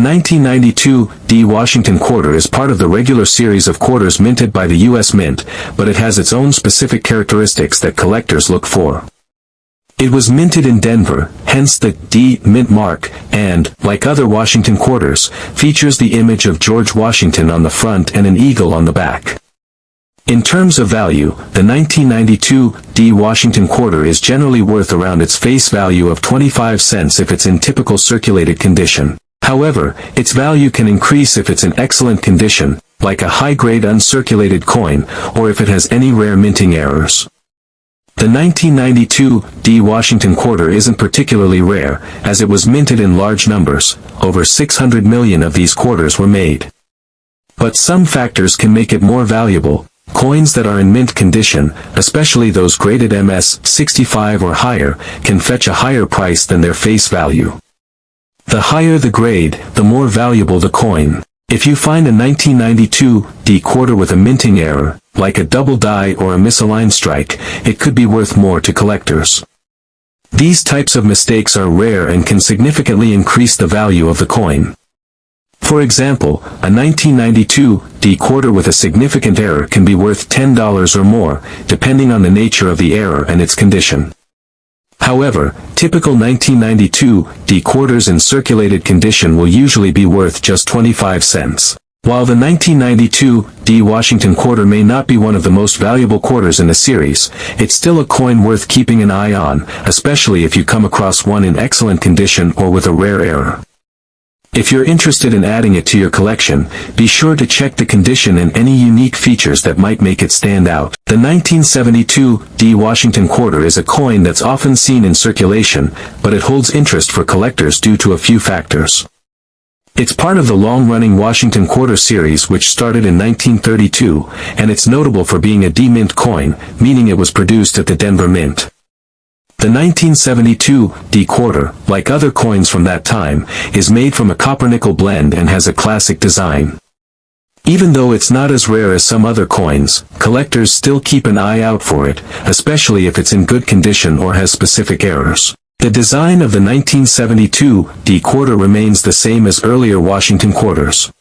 1992 D Washington quarter is part of the regular series of quarters minted by the U.S. Mint, but it has its own specific characteristics that collectors look for. It was minted in Denver, hence the D mint mark, and, like other Washington quarters, features the image of George Washington on the front and an eagle on the back. In terms of value, the 1992 D Washington quarter is generally worth around its face value of 25 cents if it's in typical circulated condition. However, its value can increase if it's in excellent condition, like a high-grade uncirculated coin, or if it has any rare minting errors. The 1992 D Washington quarter isn't particularly rare, as it was minted in large numbers. Over 600 million of these quarters were made. But some factors can make it more valuable. Coins that are in mint condition, especially those graded MS-65 or higher, can fetch a higher price than their face value. The higher the grade, the more valuable the coin. If you find a 1992 D quarter with a minting error, like a double die or a misaligned strike, it could be worth more to collectors. These types of mistakes are rare and can significantly increase the value of the coin. For example, a 1992 D quarter with a significant error can be worth $10 or more, depending on the nature of the error and its condition. However, typical 1992 D quarters in circulated condition will usually be worth just 25 cents. While the 1992 D Washington quarter may not be one of the most valuable quarters in the series, it's still a coin worth keeping an eye on, especially if you come across one in excellent condition or with a rare error. If you're interested in adding it to your collection, be sure to check the condition and any unique features that might make it stand out. The 1972 D Washington quarter is a coin that's often seen in circulation, but it holds interest for collectors due to a few factors. It's part of the long-running Washington quarter series which started in 1932, and it's notable for being a D-mint coin, meaning it was produced at the Denver Mint. The 1972 D quarter, like other coins from that time, is made from a copper-nickel blend and has a classic design. Even though it's not as rare as some other coins, collectors still keep an eye out for it, especially if it's in good condition or has specific errors. The design of the 1972 D quarter remains the same as earlier Washington quarters.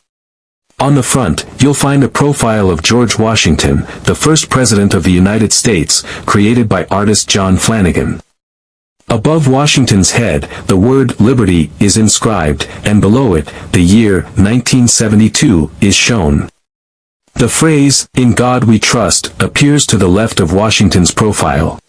On the front, you'll find a profile of George Washington, the first President of the United States, created by artist John Flanagan. Above Washington's head, the word Liberty is inscribed, and below it, the year 1972 is shown. The phrase, "In God We Trust," appears to the left of Washington's profile.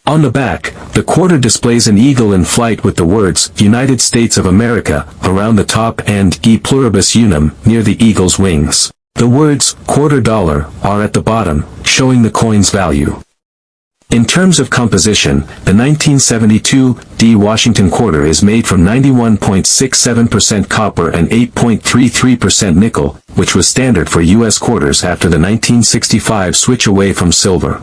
On the back, the quarter displays an eagle in flight with the words, "United States of America," around the top and "E Pluribus Unum," near the eagle's wings. The words, "quarter dollar," are at the bottom, showing the coin's value. In terms of composition, the 1972 D Washington quarter is made from 91.67% copper and 8.33% nickel, which was standard for U.S. quarters after the 1965 switch away from silver.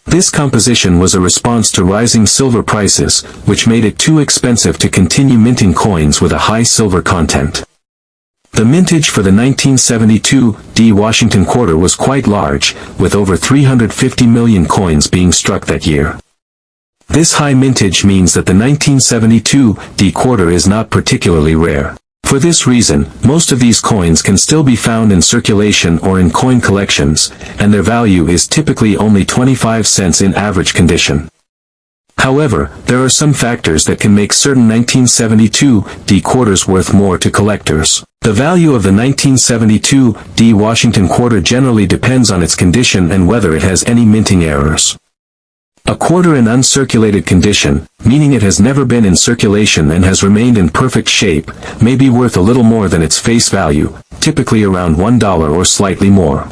This composition was a response to rising silver prices, which made it too expensive to continue minting coins with a high silver content. The mintage for the 1972 D Washington quarter was quite large, with over 350 million coins being struck that year. This high mintage means that the 1972 D quarter is not particularly rare. For this reason, most of these coins can still be found in circulation or in coin collections, and their value is typically only 25 cents in average condition. However, there are some factors that can make certain 1972 D quarters worth more to collectors. The value of the 1972 D Washington quarter generally depends on its condition and whether it has any minting errors. A quarter in uncirculated condition, meaning it has never been in circulation and has remained in perfect shape, may be worth a little more than its face value, typically around $1 or slightly more.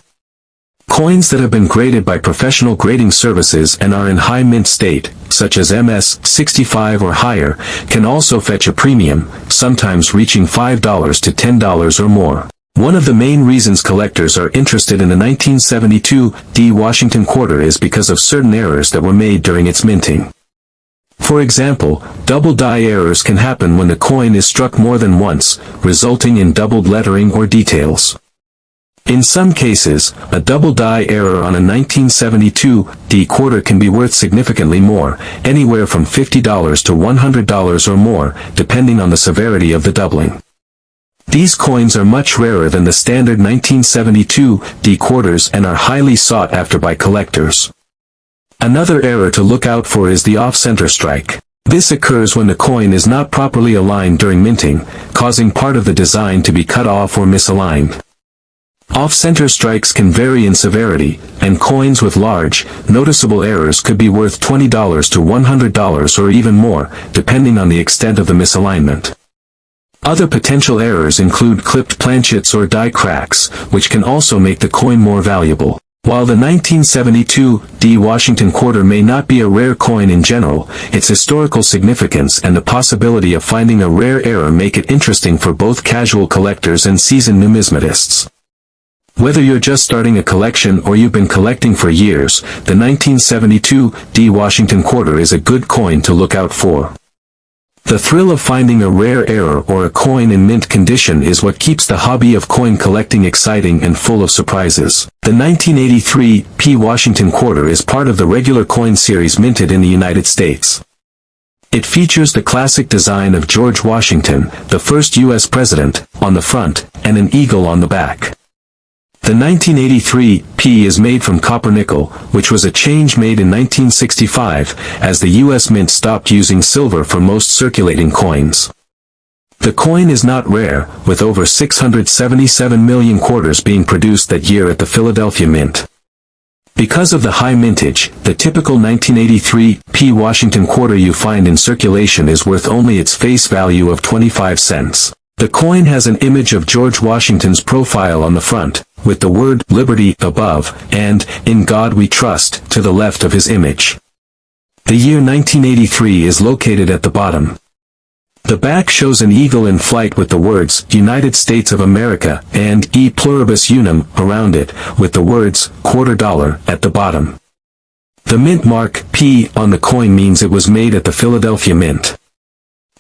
Coins that have been graded by professional grading services and are in high mint state, such as MS-65 or higher, can also fetch a premium, sometimes reaching $5 to $10 or more. One of the main reasons collectors are interested in the 1972 D Washington quarter is because of certain errors that were made during its minting. For example, double die errors can happen when the coin is struck more than once, resulting in doubled lettering or details. In some cases, a double die error on a 1972 D quarter can be worth significantly more, anywhere from $50 to $100 or more, depending on the severity of the doubling. These coins are much rarer than the standard 1972 D quarters and are highly sought after by collectors. Another error to look out for is the off-center strike. This occurs when the coin is not properly aligned during minting, causing part of the design to be cut off or misaligned. Off-center strikes can vary in severity, and coins with large, noticeable errors could be worth $20 to $100 or even more, depending on the extent of the misalignment. Other potential errors include clipped planchets or die cracks, which can also make the coin more valuable. While the 1972 D Washington quarter may not be a rare coin in general, its historical significance and the possibility of finding a rare error make it interesting for both casual collectors and seasoned numismatists. Whether you're just starting a collection or you've been collecting for years, the 1972 D Washington quarter is a good coin to look out for. The thrill of finding a rare error or a coin in mint condition is what keeps the hobby of coin collecting exciting and full of surprises. The 1983 P Washington quarter is part of the regular coin series minted in the United States. It features the classic design of George Washington, the first U.S. president, on the front, and an eagle on the back. The 1983 P is made from copper nickel, which was a change made in 1965, as the U.S. Mint stopped using silver for most circulating coins. The coin is not rare, with over 677 million quarters being produced that year at the Philadelphia Mint. Because of the high mintage, the typical 1983 P Washington quarter you find in circulation is worth only its face value of 25 cents. The coin has an image of George Washington's profile on the front, with the word Liberty above, and In God We Trust to the left of his image. The year 1983 is located at the bottom. The back shows an eagle in flight with the words United States of America and E Pluribus Unum around it, with the words $quarter at the bottom. The mint mark P on the coin means it was made at the Philadelphia Mint.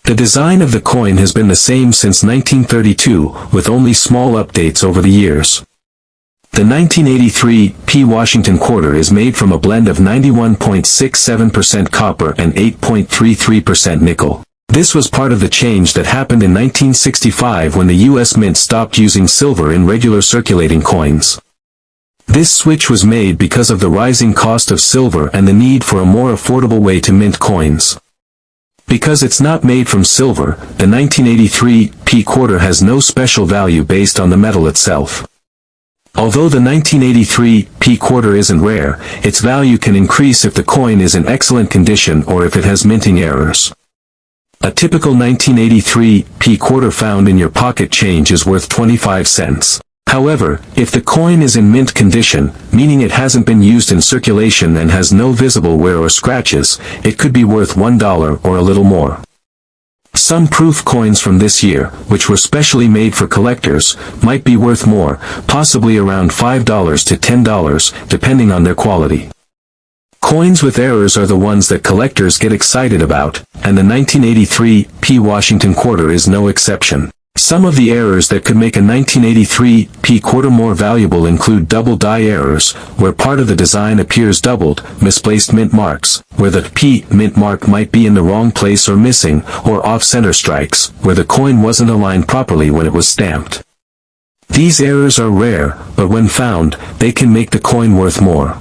The design of the coin has been the same since 1932, with only small updates over the years. The 1983 P Washington quarter is made from a blend of 91.67% copper and 8.33% nickel. This was part of the change that happened in 1965 when the U.S. Mint stopped using silver in regular circulating coins. This switch was made because of the rising cost of silver and the need for a more affordable way to mint coins. Because it's not made from silver, the 1983 P quarter has no special value based on the metal itself. Although the 1983 P quarter isn't rare, its value can increase if the coin is in excellent condition or if it has minting errors. A typical 1983 P quarter found in your pocket change is worth 25 cents. However, if the coin is in mint condition, meaning it hasn't been used in circulation and has no visible wear or scratches, it could be worth $1 or a little more. Some proof coins from this year, which were specially made for collectors, might be worth more, possibly around $5 to $10, depending on their quality. Coins with errors are the ones that collectors get excited about, and the 1983 P Washington quarter is no exception. Some of the errors that could make a 1983 P quarter more valuable include double die errors, where part of the design appears doubled, misplaced mint marks, where the P mint mark might be in the wrong place or missing, or off-center strikes, where the coin wasn't aligned properly when it was stamped. These errors are rare, but when found, they can make the coin worth more.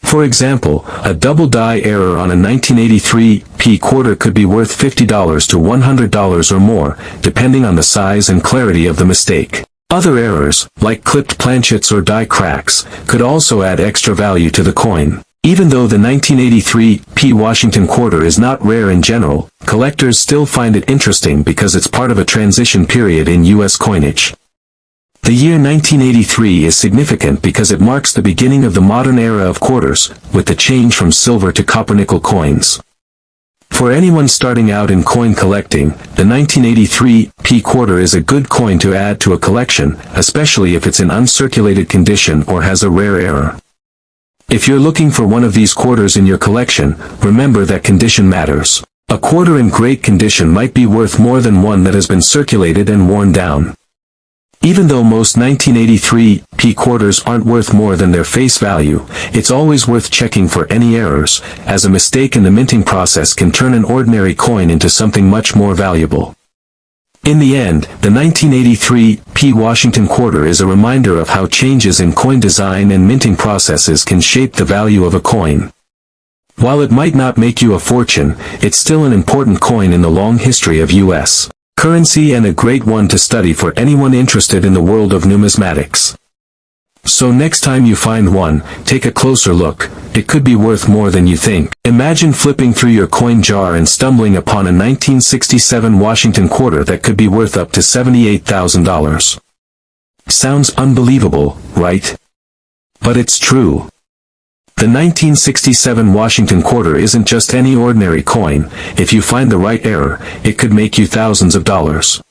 For example, a double die error on a 1983 P quarter could be worth $50 to $100 or more, depending on the size and clarity of the mistake. Other errors, like clipped planchets or die cracks, could also add extra value to the coin. Even though the 1983 P Washington quarter is not rare in general, collectors still find it interesting because it's part of a transition period in U.S. coinage. The year 1983 is significant because it marks the beginning of the modern era of quarters, with the change from silver to copper-nickel coins. For anyone starting out in coin collecting, the 1983 P quarter is a good coin to add to a collection, especially if it's in uncirculated condition or has a rare error. If you're looking for one of these quarters in your collection, remember that condition matters. A quarter in great condition might be worth more than one that has been circulated and worn down. Even though most 1983 P quarters aren't worth more than their face value, it's always worth checking for any errors, as a mistake in the minting process can turn an ordinary coin into something much more valuable. In the end, the 1983 P. Washington quarter is a reminder of how changes in coin design and minting processes can shape the value of a coin. While it might not make you a fortune, it's still an important coin in the long history of U.S. currency and a great one to study for anyone interested in the world of numismatics. So next time you find one, take a closer look. It could be worth more than you think. Imagine flipping through your coin jar and stumbling upon a 1967 Washington quarter that could be worth up to $78,000. Sounds unbelievable, right? But it's true. The 1967 Washington quarter isn't just any ordinary coin. If you find the right error, it could make you thousands of dollars.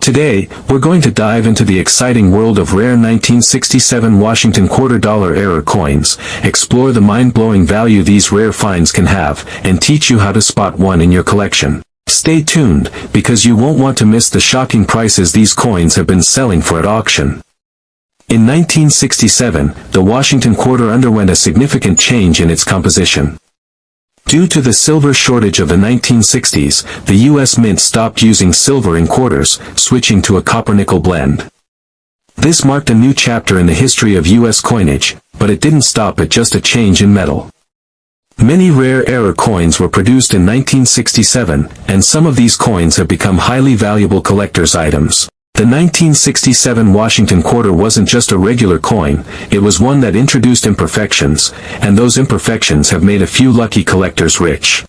Today, we're going to dive into the exciting world of rare 1967 Washington quarter-dollar error coins, explore the mind-blowing value these rare finds can have, and teach you how to spot one in your collection. Stay tuned, because you won't want to miss the shocking prices these coins have been selling for at auction. In 1967, the Washington quarter underwent a significant change in its composition. Due to the silver shortage of the 1960s, the U.S. Mint stopped using silver in quarters, switching to a copper-nickel blend. This marked a new chapter in the history of U.S. coinage, but it didn't stop at just a change in metal. Many rare error coins were produced in 1967, and some of these coins have become highly valuable collector's items. The 1967 Washington quarter wasn't just a regular coin, it was one that introduced imperfections, and those imperfections have made a few lucky collectors rich.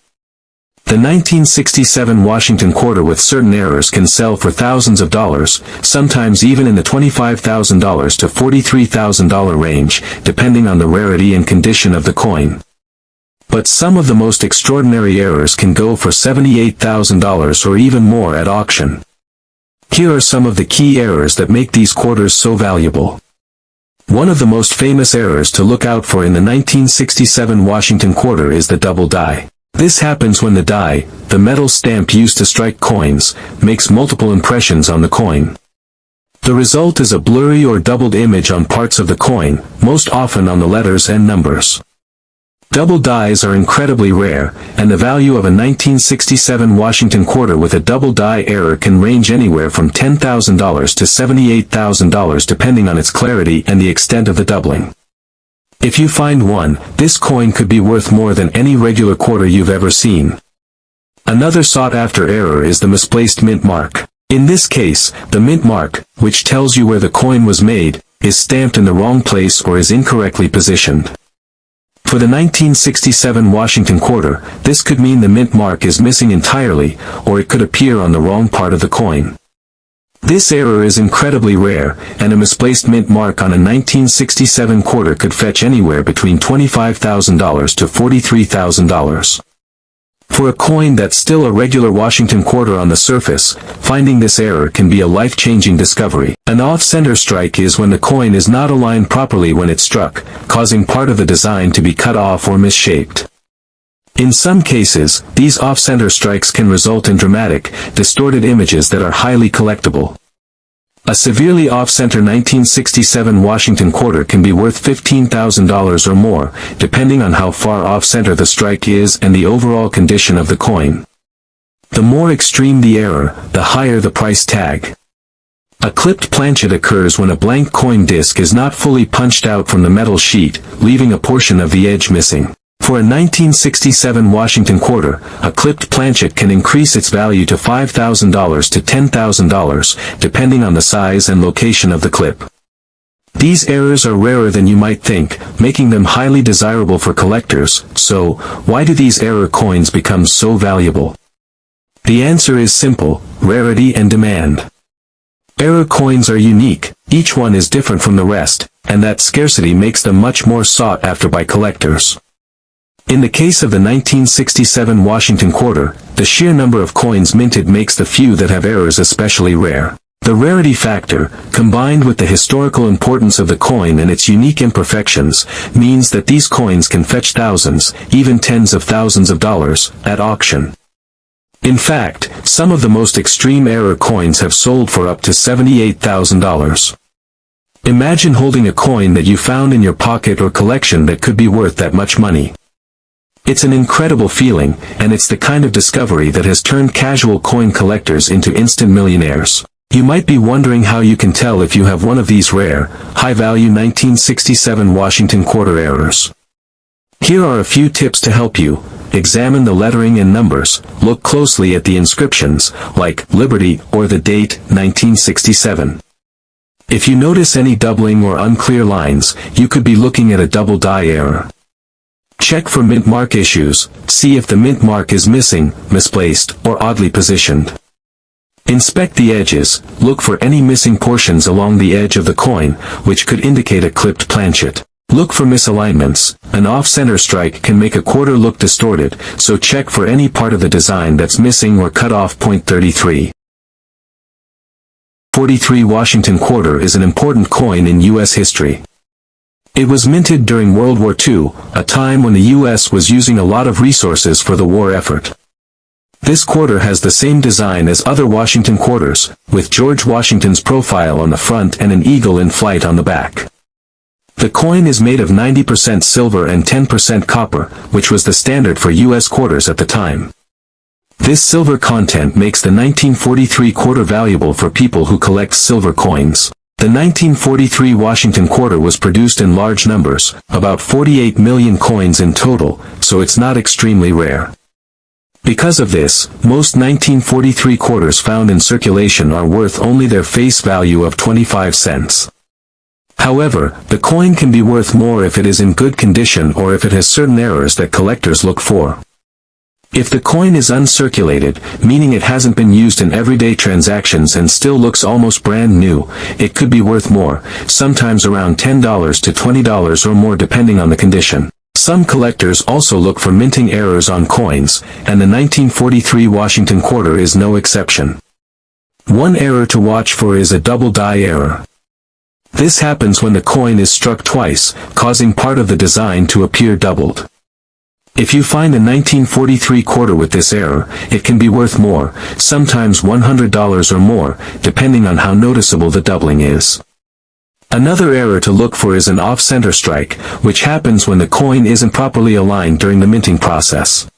The 1967 Washington quarter with certain errors can sell for thousands of dollars, sometimes even in the $25,000 to $43,000 range, depending on the rarity and condition of the coin. But some of the most extraordinary errors can go for $78,000 or even more at auction. Here are some of the key errors that make these quarters so valuable. One of the most famous errors to look out for in the 1967 Washington quarter is the double die. This happens when the die, the metal stamp used to strike coins, makes multiple impressions on the coin. The result is a blurry or doubled image on parts of the coin, most often on the letters and numbers. Double dies are incredibly rare, and the value of a 1967 Washington quarter with a double die error can range anywhere from $10,000 to $78,000 depending on its clarity and the extent of the doubling. If you find one, this coin could be worth more than any regular quarter you've ever seen. Another sought-after error is the misplaced mint mark. In this case, the mint mark, which tells you where the coin was made, is stamped in the wrong place or is incorrectly positioned. For the 1967 Washington quarter, this could mean the mint mark is missing entirely, or it could appear on the wrong part of the coin. This error is incredibly rare, and a misplaced mint mark on a 1967 quarter could fetch anywhere between $25,000 to $43,000. For a coin that's still a regular Washington quarter on the surface, finding this error can be a life-changing discovery. An off-center strike is when the coin is not aligned properly when it's struck, causing part of the design to be cut off or misshaped. In some cases, these off-center strikes can result in dramatic, distorted images that are highly collectible. A severely off-center 1967 Washington quarter can be worth $15,000 or more, depending on how far off-center the strike is and the overall condition of the coin. The more extreme the error, the higher the price tag. A clipped planchet occurs when a blank coin disc is not fully punched out from the metal sheet, leaving a portion of the edge missing. For a 1967 Washington quarter, a clipped planchet can increase its value to $5,000 to $10,000, depending on the size and location of the clip. These errors are rarer than you might think, making them highly desirable for collectors. So, why do these error coins become so valuable? The answer is simple: rarity and demand. Error coins are unique, each one is different from the rest, and that scarcity makes them much more sought after by collectors. In the case of the 1967 Washington quarter, the sheer number of coins minted makes the few that have errors especially rare. The rarity factor, combined with the historical importance of the coin and its unique imperfections, means that these coins can fetch thousands, even tens of thousands of dollars, at auction. In fact, some of the most extreme error coins have sold for up to $78,000. Imagine holding a coin that you found in your pocket or collection that could be worth that much money. It's an incredible feeling, and it's the kind of discovery that has turned casual coin collectors into instant millionaires. You might be wondering how you can tell if you have one of these rare, high-value 1967 Washington quarter errors. Here are a few tips to help you. Examine the lettering and numbers. Look closely at the inscriptions, like Liberty or the date, 1967. If you notice any doubling or unclear lines, you could be looking at a double die error. Check for mint mark issues. See if the mint mark is missing, misplaced, or oddly positioned. Inspect the edges. Look for any missing portions along the edge of the coin, which could indicate a clipped planchet. Look for misalignments. An off-center strike can make a quarter look distorted, so check for any part of the design that's missing or cut off. Point 33. 43 Washington quarter is an important coin in U.S. history. It was minted during World War II, a time when the U.S. was using a lot of resources for the war effort. This quarter has the same design as other Washington quarters, with George Washington's profile on the front and an eagle in flight on the back. The coin is made of 90% silver and 10% copper, which was the standard for U.S. quarters at the time. This silver content makes the 1943 quarter valuable for people who collect silver coins. The 1943 Washington quarter was produced in large numbers, about 48 million coins in total, so it's not extremely rare. Because of this, most 1943 quarters found in circulation are worth only their face value of 25 cents. However, the coin can be worth more if it is in good condition or if it has certain errors that collectors look for. If the coin is uncirculated, meaning it hasn't been used in everyday transactions and still looks almost brand new, it could be worth more, sometimes around $10 to $20 or more depending on the condition. Some collectors also look for minting errors on coins, and the 1943 Washington quarter is no exception. One error to watch for is a double die error. This happens when the coin is struck twice, causing part of the design to appear doubled. If you find a 1943 quarter with this error, it can be worth more, sometimes $100 or more, depending on how noticeable the doubling is. Another error to look for is an off-center strike, which happens when the coin isn't properly aligned during the minting process.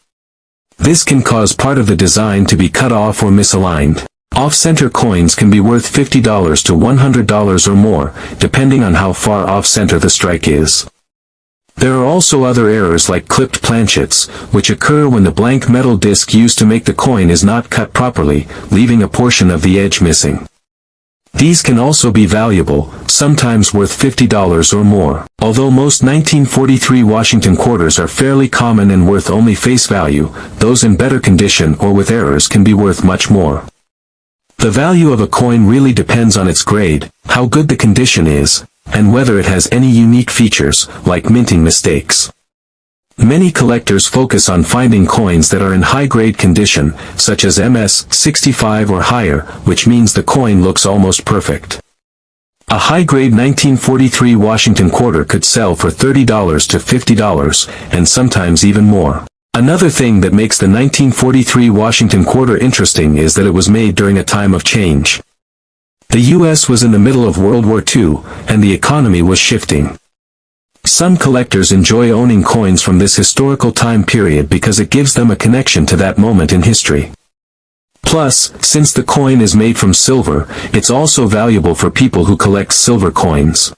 This can cause part of the design to be cut off or misaligned. Off-center coins can be worth $50 to $100 or more, depending on how far off-center the strike is. There are also other errors like clipped planchets, which occur when the blank metal disc used to make the coin is not cut properly, leaving a portion of the edge missing. These can also be valuable, sometimes worth $50 or more. Although most 1943 Washington quarters are fairly common and worth only face value, those in better condition or with errors can be worth much more. The value of a coin really depends on its grade, how good the condition is, and whether it has any unique features, like minting mistakes. Many collectors focus on finding coins that are in high-grade condition, such as MS-65 or higher, which means the coin looks almost perfect. A high-grade 1943 Washington quarter could sell for $30 to $50, and sometimes even more. Another thing that makes the 1943 Washington quarter interesting is that it was made during a time of change. The U.S. was in the middle of World War II, and the economy was shifting. Some collectors enjoy owning coins from this historical time period because it gives them a connection to that moment in history. Plus, since the coin is made from silver, it's also valuable for people who collect silver coins.